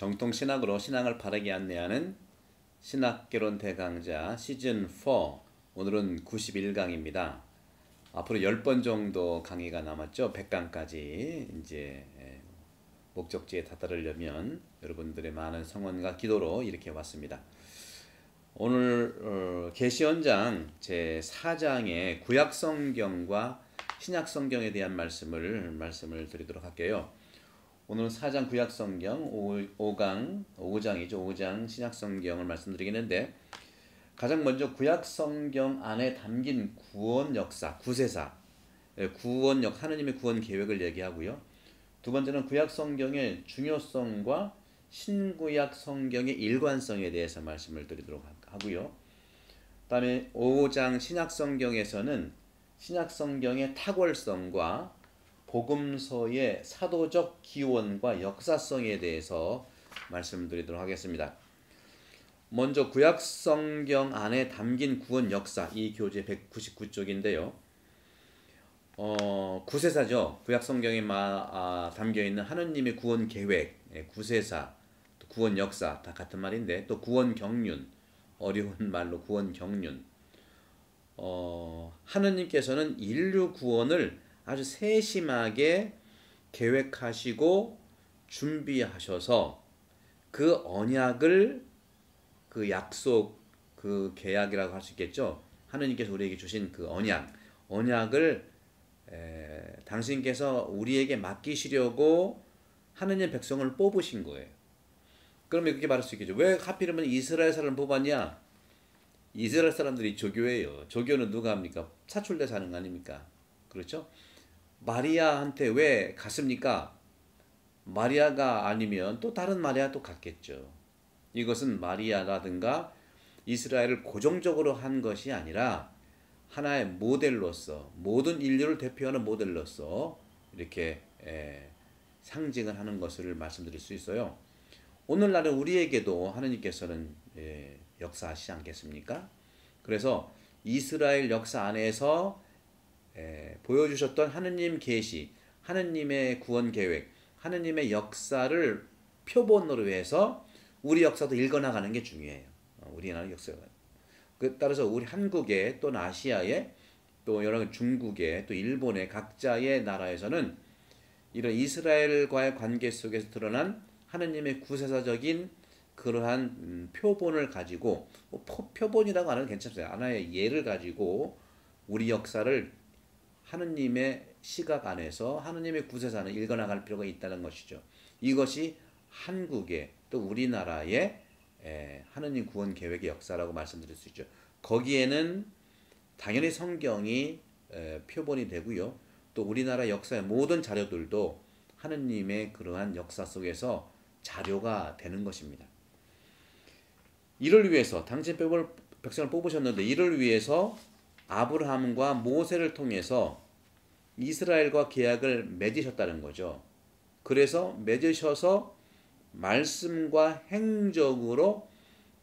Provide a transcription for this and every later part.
정통 신학으로 신앙을 바르게 안내하는 신학개론 대강좌 시즌 4, 오늘은 91강입니다. 앞으로 10번 정도 강의가 남았죠. 100강까지 이제 목적지에 다다르려면 여러분들의 많은 성원과 기도로 이렇게 왔습니다. 오늘 계시연장 제4장의 구약성경과 신약성경에 대한 말씀을 드리도록 할게요. 오늘은 4장 구약성경, 5장이죠. 5장 신약성경을 말씀드리겠는데, 가장 먼저 구약성경 안에 담긴 구원 역사, 구세사, 하느님의 구원 계획을 얘기하고요. 두 번째는 구약성경의 중요성과 신구약 성경의 일관성에 대해서 말씀을 드리도록 하고요. 그 다음에 5장 신약성경에서는 신약성경의 탁월성과 복음서의 사도적 기원과 역사성에 대해서 말씀드리도록 하겠습니다. 먼저 구약성경 안에 담긴 구원 역사, 이 교재 199쪽인데요. 구세사죠. 구약성경에 담겨있는 하느님의 구원 계획, 구세사, 또 구원 역사, 다 같은 말인데, 또 구원 경륜, 어려운 말로 구원 경륜. 하느님께서는 인류 구원을 아주 세심하게 계획하시고 준비하셔서 그 언약을, 그 약속, 그 계약이라고 할 수 있겠죠. 하느님께서 우리에게 주신 그 언약을 당신께서 우리에게 맡기시려고 하느님 백성을 뽑으신 거예요. 그러면 그렇게 말할 수 있겠죠. 왜 하필이면 이스라엘 사람을 뽑았냐? 이스라엘 사람들이 조교예요. 조교는 누가 합니까? 사출대 사는 거 아닙니까? 그렇죠? 마리아한테 왜 갔습니까? 마리아가 아니면 또 다른 마리아 또 갔겠죠. 이것은 마리아라든가 이스라엘을 고정적으로 한 것이 아니라 하나의 모델로서, 모든 인류를 대표하는 모델로서 이렇게 상징을 하는 것을 말씀드릴 수 있어요. 오늘날은 우리에게도 하느님께서는 역사하시지 않겠습니까? 그래서 이스라엘 역사 안에서 보여주셨던 하느님 계시, 하느님의 구원 계획, 하느님의 역사를 표본으로 해서 우리 역사도 읽어나가는 게 중요해요. 우리나라 역사가. 따라서 우리 한국에 또 아시아에 또 여러 중국에 또 일본의 각자의 나라에서는 이런 이스라엘과의 관계 속에서 드러난 하느님의 구세사적인 그러한 표본을 가지고, 표본이라고 하는 건 괜찮아요. 하나의 예를 가지고 우리 역사를 하느님의 시각 안에서 하느님의 구세사는 읽어나갈 필요가 있다는 것이죠. 이것이 한국의 또 우리나라의 하느님 구원 계획의 역사라고 말씀드릴 수 있죠. 거기에는 당연히 성경이 표본이 되고요. 또 우리나라 역사의 모든 자료들도 하느님의 그러한 역사 속에서 자료가 되는 것입니다. 이를 위해서 당신 백성을 뽑으셨는데, 이를 위해서 아브라함과 모세를 통해서 이스라엘과 계약을 맺으셨다는 거죠. 그래서 맺으셔서 말씀과 행적으로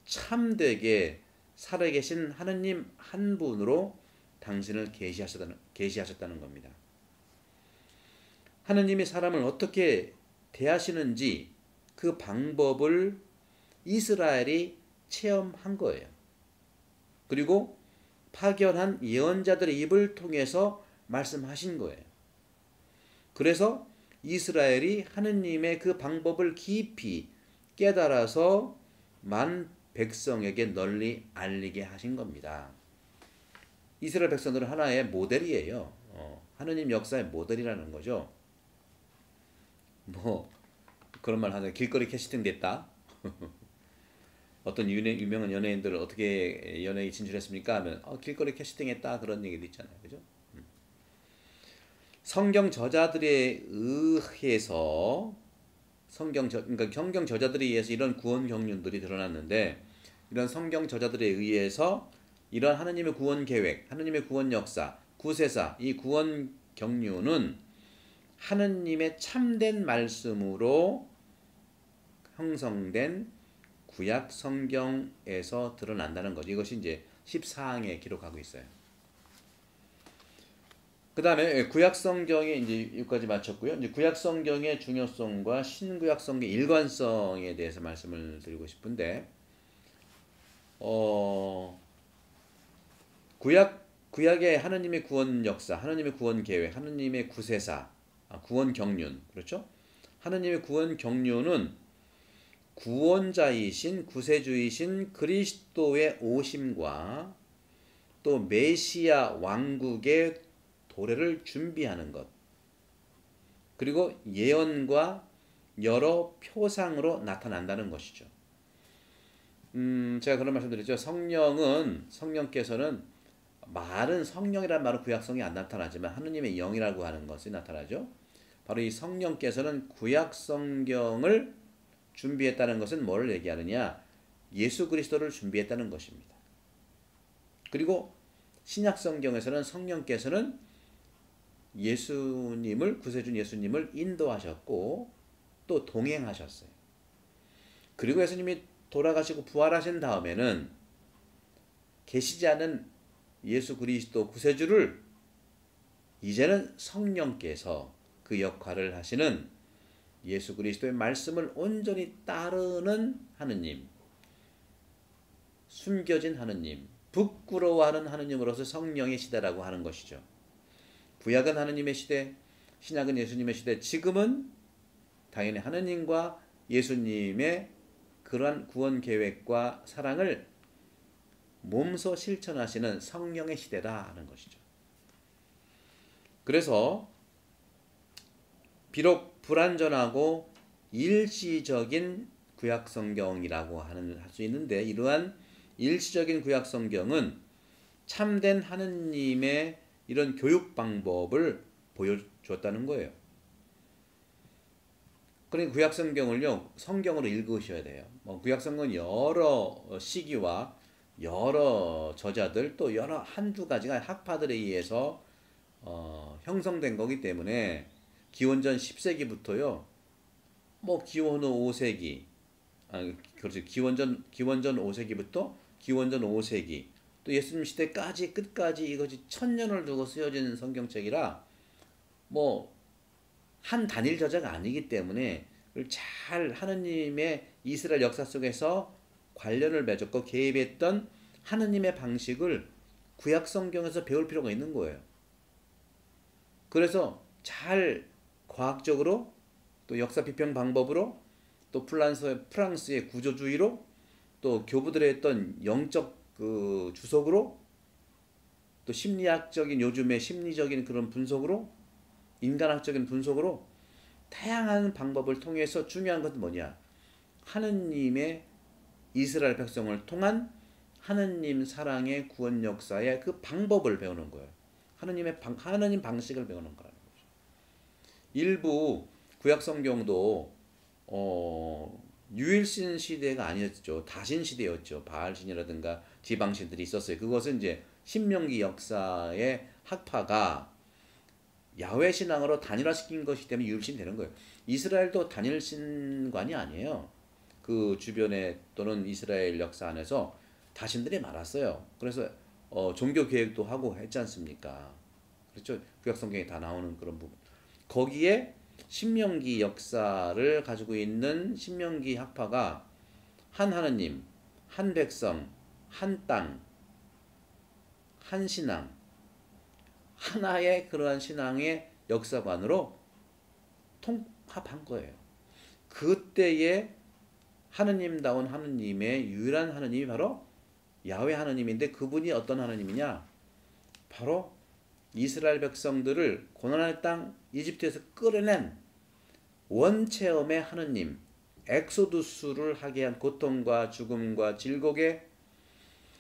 참되게 살아계신 하느님 한 분으로 당신을 계시하셨다는 겁니다. 하느님이 사람을 어떻게 대하시는지 그 방법을 이스라엘이 체험한 거예요. 그리고 파견한 예언자들의 입을 통해서 말씀하신 거예요. 그래서 이스라엘이 하느님의 그 방법을 깊이 깨달아서 만 백성에게 널리 알리게 하신 겁니다. 이스라엘 백성들은 하나의 모델이에요. 하느님 역사의 모델이라는 거죠. 그런 말 하는, 길거리 캐스팅 됐다. 어떤 유명한 연예인들을 어떻게 연예에 진출했습니까? 하면 길거리 캐스팅했다, 그런 얘기도 있잖아요. 그죠? 성경 저자들에 의해서 그러니까 성경 저자들에 의해서 이런 구원 경륜들이 드러났는데, 이런 성경 저자들에 의해서 이런 하느님의 구원 계획, 하느님의 구원 역사, 구세사, 이 구원 경륜은 하느님의 참된 말씀으로 형성된 구약 성경에서 드러난다는 거죠. 이것이 이제 14항에 기록하고 있어요. 그다음에 구약 성경에 이제 여기까지 마쳤고요. 이제 구약 성경의 중요성과 신구약 성경의 일관성에 대해서 말씀을 드리고 싶은데 어 구약의 하나님의 구원 역사, 하나님의 구원 계획, 하나님의 구세사, 구원 경륜, 그렇죠? 하나님의 구원 경륜은 구원자이신 구세주이신 그리스도의 오심과 또 메시아 왕국의 도래를 준비하는 것, 그리고 예언과 여러 표상으로 나타난다는 것이죠. 제가 그런 말씀드렸죠. 성령께서는 말은 성령이라는 말은 구약성이 안 나타나지만 하느님의 영이라고 하는 것이 나타나죠. 바로 이 성령께서는 구약 성경을 준비했다는 것은 뭐를 얘기하느냐? 예수 그리스도를 준비했다는 것입니다. 그리고 신약 성경에서는 성령께서는 예수님을 구세주 예수님을 인도하셨고 또 동행하셨어요. 그리고 예수님이 돌아가시고 부활하신 다음에는 계시지 않은 예수 그리스도 구세주를 이제는 성령께서 그 역할을 하시는 예수 그리스도의 말씀을 온전히 따르는 하느님, 숨겨진 하느님, 부끄러워하는 하느님으로서 성령의 시대라고 하는 것이죠. 구약은 하느님의 시대, 신약은 예수님의 시대, 지금은 당연히 하느님과 예수님의 그러한 구원 계획과 사랑을 몸소 실천하시는 성령의 시대다 하는 것이죠. 그래서 비록 불완전하고 일시적인 구약 성경이라고 할 수 있는데 이러한 일시적인 구약 성경은 참된 하느님의 이런 교육 방법을 보여주었다는 거예요. 그러니까 구약 성경을요 성경으로 읽으셔야 돼요. 구약 성경은 여러 시기와 여러 저자들 또 여러 한두 가지가 학파들에 의해서 형성된 거기 때문에 기원전 10세기부터요 기원 후 5세기 그렇죠. 기원전 5세기부터 기원전 5세기 또 예수님 시대까지 끝까지 이것이 1000년을 두고 쓰여진 성경책이라 한 단일 저자가 아니기 때문에 잘 하느님의 이스라엘 역사 속에서 관련을 맺었고 개입했던 하느님의 방식을 구약 성경에서 배울 필요가 있는 거예요. 그래서 잘 과학적으로 또 역사 비평 방법으로 또 프랑스의 구조주의로 또 교부들의 했던 영적 그 주석으로 또 심리학적인 요즘의 심리적인 그런 분석으로 인간학적인 분석으로 다양한 방법을 통해서 중요한 것은 뭐냐? 하느님의 이스라엘 백성을 통한 하느님 사랑의 구원 역사의 그 방법을 배우는 거예요. 하느님 방식을 배우는 거라는 거죠. 일부 구약 성경도 유일신 시대가 아니었죠. 다신 시대였죠. 바알신이라든가 지방신들이 있었어요. 그것은 이제 신명기 역사의 학파가 야훼 신앙으로 단일화시킨 것이기 때문에 유일신 되는 거예요. 이스라엘도 단일신관이 아니에요. 그 주변에 또는 이스라엘 역사 안에서 다신들이 많았어요. 그래서 종교 계획도 하고 했지 않습니까? 그렇죠. 구약 성경에 다 나오는 그런 부분. 거기에 신명기 역사를 가지고 있는 신명기 학파가 한 하느님, 한 백성, 한 땅, 한 신앙, 하나의 그러한 신앙의 역사관으로 통합한 거예요. 그때의 하느님다운 하느님의 유일한 하느님이 바로 야훼 하느님인데 그분이 어떤 하느님이냐? 바로 이스라엘 백성들을 고난의 땅 이집트에서 끌어낸 원체험의 하느님, 엑소두스를 하게 한 고통과 죽음과 질곡에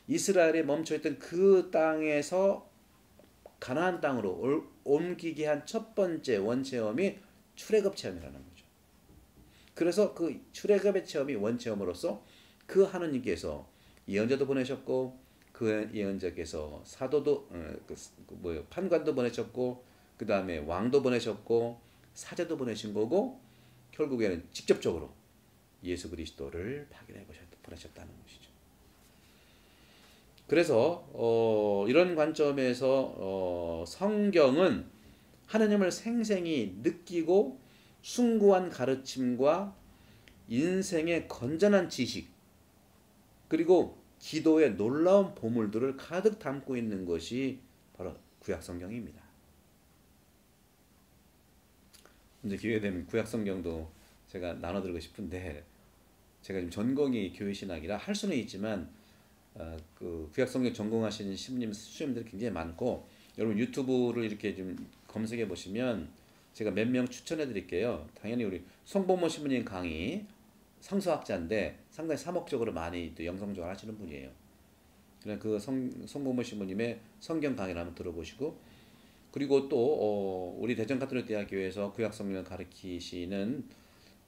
이스라엘에 멈춰있던 그 땅에서 가나안 땅으로 옮기게 한 첫 번째 원체험이 출애굽 체험이라는 거죠. 그래서 그 출애굽의 체험이 원체험으로서 그 하느님께서 예언자도 보내셨고 그 예언자께서 사도도 판관도 보내셨고 그 다음에 왕도 보내셨고 사제도 보내신 거고 결국에는 직접적으로 예수 그리스도를 파견해 보내셨다는 것이죠. 그래서 이런 관점에서 성경은 하느님을 생생히 느끼고 숭고한 가르침과 인생의 건전한 지식 그리고 기도의 놀라운 보물들을 가득 담고 있는 것이 바로 구약 성경입니다. 이제 기회 되면 구약 성경도 제가 나눠드리고 싶은데 제가 지금 전공이 교회신학이라 할 수는 있지만 그 구약 성경 전공하시는 수님들이 굉장히 많고 여러분 유튜브를 이렇게 좀 검색해 보시면 제가 몇 명 추천해 드릴게요. 당연히 우리 송범호 신부님 강의 성서학자인데 상당히 사목적으로 많이 또 영성적으로 하시는 분이에요. 그냥 그 송범호 신부님의 성경 강의를 한번 들어보시고 그리고 또 우리 대전가톨릭대학교에서 구약 성경을 가르치시는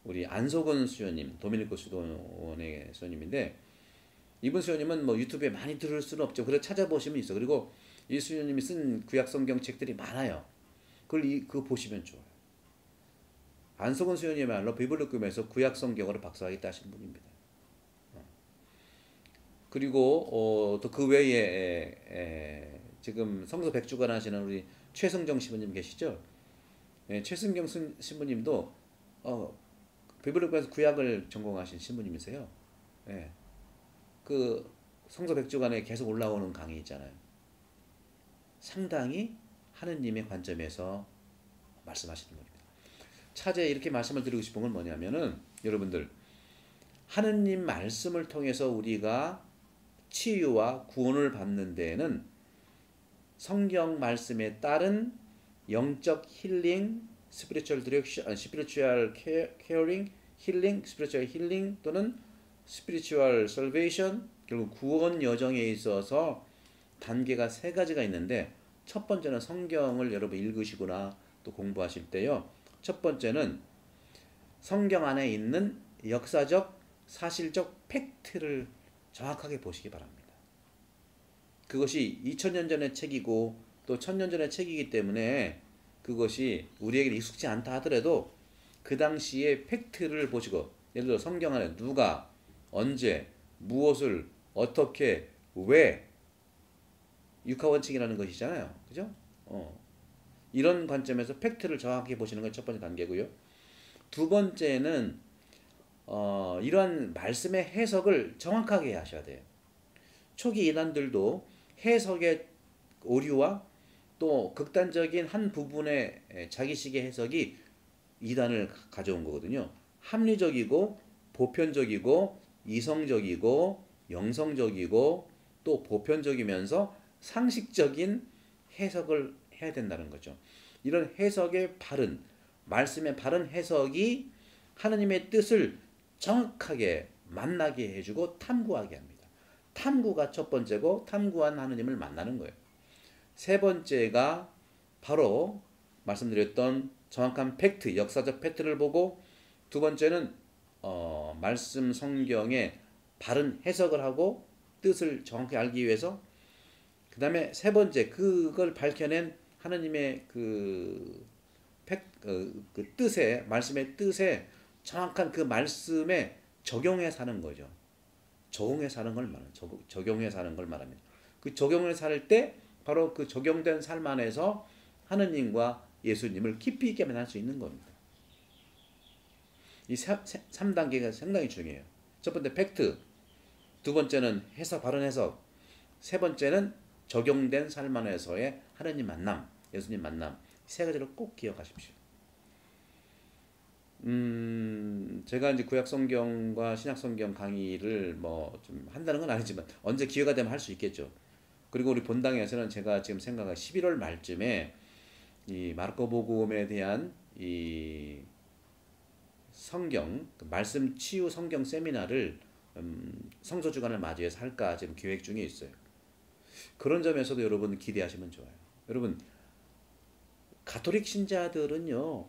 우리 안석원 수녀님 도미니코 수도원의 수녀님인데 이분 수녀님은 뭐 유튜브에 많이 들을 수는 없죠. 그래서 찾아보시면 있어. 그리고 이 수녀님이 쓴 구약 성경 책들이 많아요. 그거 보시면 좋아요. 안석원 수녀님이야말로 비블리움에서 구약 성경으로 박사학위 따신 분입니다. 그리고 또 그 외에 지금 성서 백주간 하시는 우리 최승정 신부님 계시죠? 최승정 신부님도 비블리움에서 구약을 전공하신 신부님이세요. 그 성서 백주간에 계속 올라오는 강의 있잖아요. 상당히 하느님의 관점에서 말씀하시는 분입니다. 차제 이렇게 말씀을 드리고 싶은 건 뭐냐면은 여러분들 하느님 말씀을 통해서 우리가 치유와 구원을 받는 데에는 성경 말씀에 따른 영적 힐링, 스피리추얼 디렉션, 스피리추얼 케어링, 힐링, 스피리추얼 힐링 또는 스피리추얼 살베이션 결국 구원 여정에 있어서 단계가 세 가지가 있는데 첫 번째는 성경을 여러분 읽으시거나 또 공부하실 때요. 첫 번째는 성경 안에 있는 역사적, 사실적 팩트를 정확하게 보시기 바랍니다. 그것이 2000년 전의 책이고 또 1000년 전의 책이기 때문에 그것이 우리에게 익숙지 않다 하더라도 그 당시의 팩트를 보시고 예를 들어 성경 안에 누가 언제 무엇을 어떻게 왜 육하원칙이라는 것이잖아요. 그죠? 이런 관점에서 팩트를 정확히 보시는 건 첫 번째 단계고요. 두 번째는 이러한 말씀의 해석을 정확하게 하셔야 돼요. 초기 이단들도 해석의 오류와 또 극단적인 한 부분의 자기식의 해석이 이단을 가져온 거거든요. 합리적이고 보편적이고 이성적이고 영성적이고 또 보편적이면서 상식적인 해석을 해야 된다는 거죠. 이런 해석의 바른 말씀의 바른 해석이 하느님의 뜻을 정확하게 만나게 해주고 탐구하게 합니다. 탐구가 첫 번째고 탐구한 하느님을 만나는 거예요. 세 번째가 바로 말씀드렸던 정확한 팩트, 역사적 팩트를 보고 두 번째는 말씀 성경의 바른 해석을 하고 뜻을 정확히 알기 위해서 그 다음에 세 번째 그걸 밝혀낸 하느님의 그 뜻에 말씀의 뜻에 정확한 그 말씀에 적용해 사는 거죠. 적용해 사는 걸 말합니다. 적용해 사는 걸 말합니다. 그 적용을 살 때 바로 그 적용된 삶 안에서 하느님과 예수님을 깊이 있게 만날 수 있는 겁니다. 이 3단계가 상당히 중요해요. 첫 번째 팩트, 두 번째는 해석, 바른 해석, 세 번째는 적용된 삶 안에서의 하느님 만남, 예수님 만남. 세 가지를 꼭 기억하십시오. 제가 이제 구약 성경과 신약 성경 강의를 뭐 좀 한다는 건 아니지만 언제 기회가 되면 할 수 있겠죠. 그리고 우리 본당에서는 제가 지금 생각한 11월 말쯤에 이 마르코복음에 대한 이 성경 말씀 치유 성경 세미나를 성서 주간을 맞이해서 할까 지금 계획 중에 있어요. 그런 점에서도 여러분 기대하시면 좋아요. 여러분 가톨릭 신자들은요,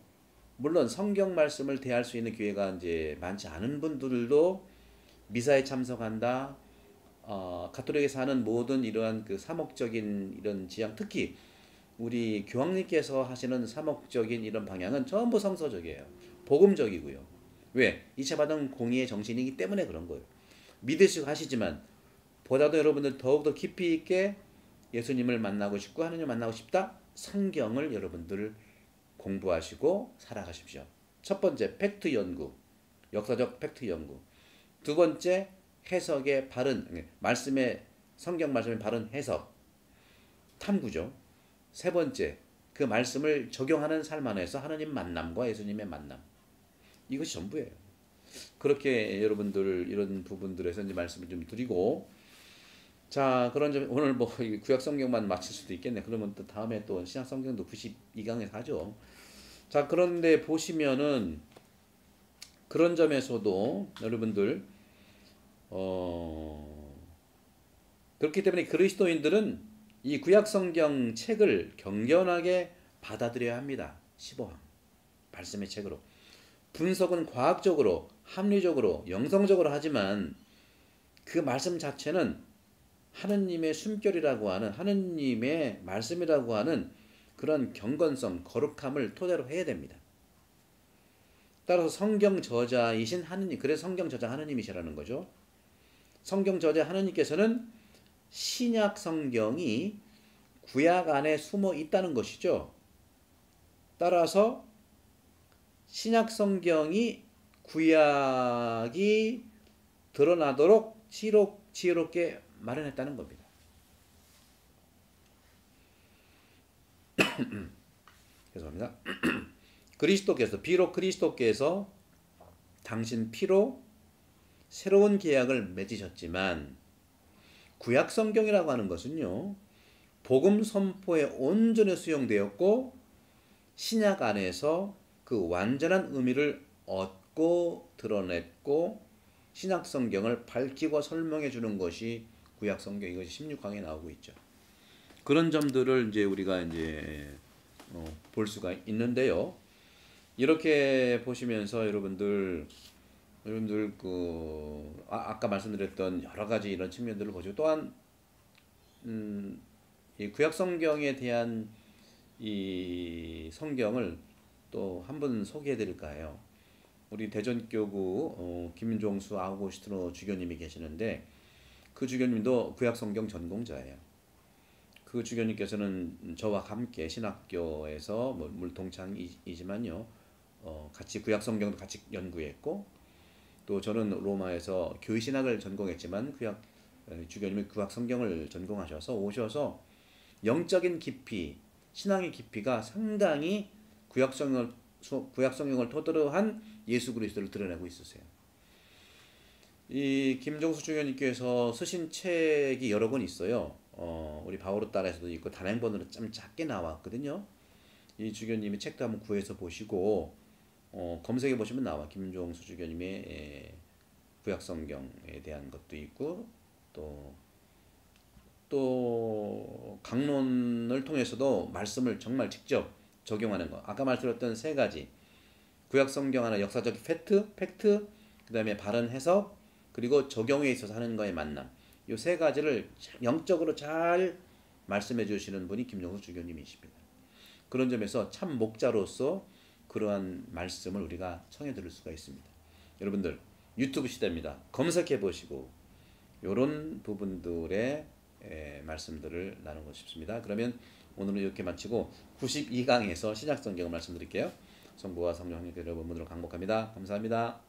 물론 성경 말씀을 대할 수 있는 기회가 이제 많지 않은 분들도 미사에 참석한다. 가톨릭에서 하는 모든 이러한 그 사목적인 이런 지향, 특히 우리 교황님께서 하시는 사목적인 이런 방향은 전부 성서적이에요. 복음적이고요. 왜? 2차 바단 공의의 정신이기 때문에 그런 거예요. 믿으시고 하시지만 보다도 여러분들 더욱더 깊이 있게 예수님을 만나고 싶고 하느님을 만나고 싶다. 성경을 여러분들 공부하시고 살아가십시오. 첫 번째 팩트 연구, 역사적 팩트 연구. 두 번째 해석의 바른 말씀의 성경 말씀의 바른 해석, 탐구죠. 세 번째 그 말씀을 적용하는 삶 안에서 하나님 만남과 예수님의 만남. 이것이 전부예요. 그렇게 여러분들 이런 부분들에서 이제 말씀을 좀 드리고, 자 그런 점 오늘 뭐 구약 성경만 마칠 수도 있겠네. 그러면 또 다음에 또 신약 성경도 92강에서 하죠. 자 그런데 보시면은 그런 점에서도 여러분들 그렇기 때문에 그리스도인들은 이 구약 성경 책을 경건하게 받아들여야 합니다. 15항 말씀의 책으로. 분석은 과학적으로, 합리적으로, 영성적으로 하지만 그 말씀 자체는 하느님의 숨결이라고 하는, 하느님의 말씀이라고 하는 그런 경건성, 거룩함을 토대로 해야 됩니다. 따라서 성경 저자이신 하느님, 그래서 성경 저자 하느님이시라는 거죠. 성경 저자 하느님께서는 신약 성경이 구약 안에 숨어 있다는 것이죠. 따라서 신약 성경이 구약이 드러나도록 지혜롭게 마련했다는 겁니다. 죄송합니다. 비록 그리스도께서 당신 피로 새로운 계약을 맺으셨지만 구약 성경이라고 하는 것은요, 복음 선포에 온전히 수용되었고 신약 안에서 그 완전한 의미를 얻고 드러냈고 신약 성경을 밝히고 설명해 주는 것이 구약 성경, 이것이 16강에 나오고 있죠. 그런 점들을 이제 우리가 이제 볼 수가 있는데요. 이렇게 보시면서 여러분들 아까 말씀드렸던 여러 가지 이런 측면들을 보시고, 또한 이 구약 성경에 대한 이 성경을 또 한 번 소개해 드릴까 해요. 우리 대전교구 김종수 아우구스티노 주교님이 계시는데 그 주교님도 구약 성경 전공자예요. 그 주교님께서는 저와 함께 신학교에서 물동창이지만요, 같이 구약 성경도 같이 연구했고, 또 저는 로마에서 교회신학을 전공했지만 주교님이 구약 성경을 전공하셔서 오셔서 영적인 깊이, 신앙의 깊이가 상당히 구약 성경을 토대로 한 예수 그리스도를 드러내고 있으세요. 이 김종수 주교님께서 쓰신 책이 여러 권 있어요. 우리 바오로 따라서도 있고 단행본으로 좀 작게 나왔거든요. 이 주교님의 책도 한번 구해서 보시고 검색해 보시면 나와. 김종수 주교님의 구약 성경에 대한 것도 있고, 또 강론을 통해서도 말씀을 정말 직접 적용하는 거. 아까 말씀드렸던 세 가지, 구약 성경 하나 역사적 팩트, 그 다음에 바른 해석, 그리고 적용에 있어서 하는 거의 만남. 이 세 가지를 영적으로 잘 말씀해 주시는 분이 김종수 주교님이십니다. 그런 점에서 참 목자로서 그러한 말씀을 우리가 청해 들을 수가 있습니다. 여러분들 유튜브 시대입니다. 검색해 보시고 이런 부분들의 말씀들을 나누고 싶습니다. 그러면 오늘은 이렇게 마치고 92강에서 신약 성경을 말씀드릴게요. 성부와 성령 하나님께 여러분들을 강복합니다. 감사합니다.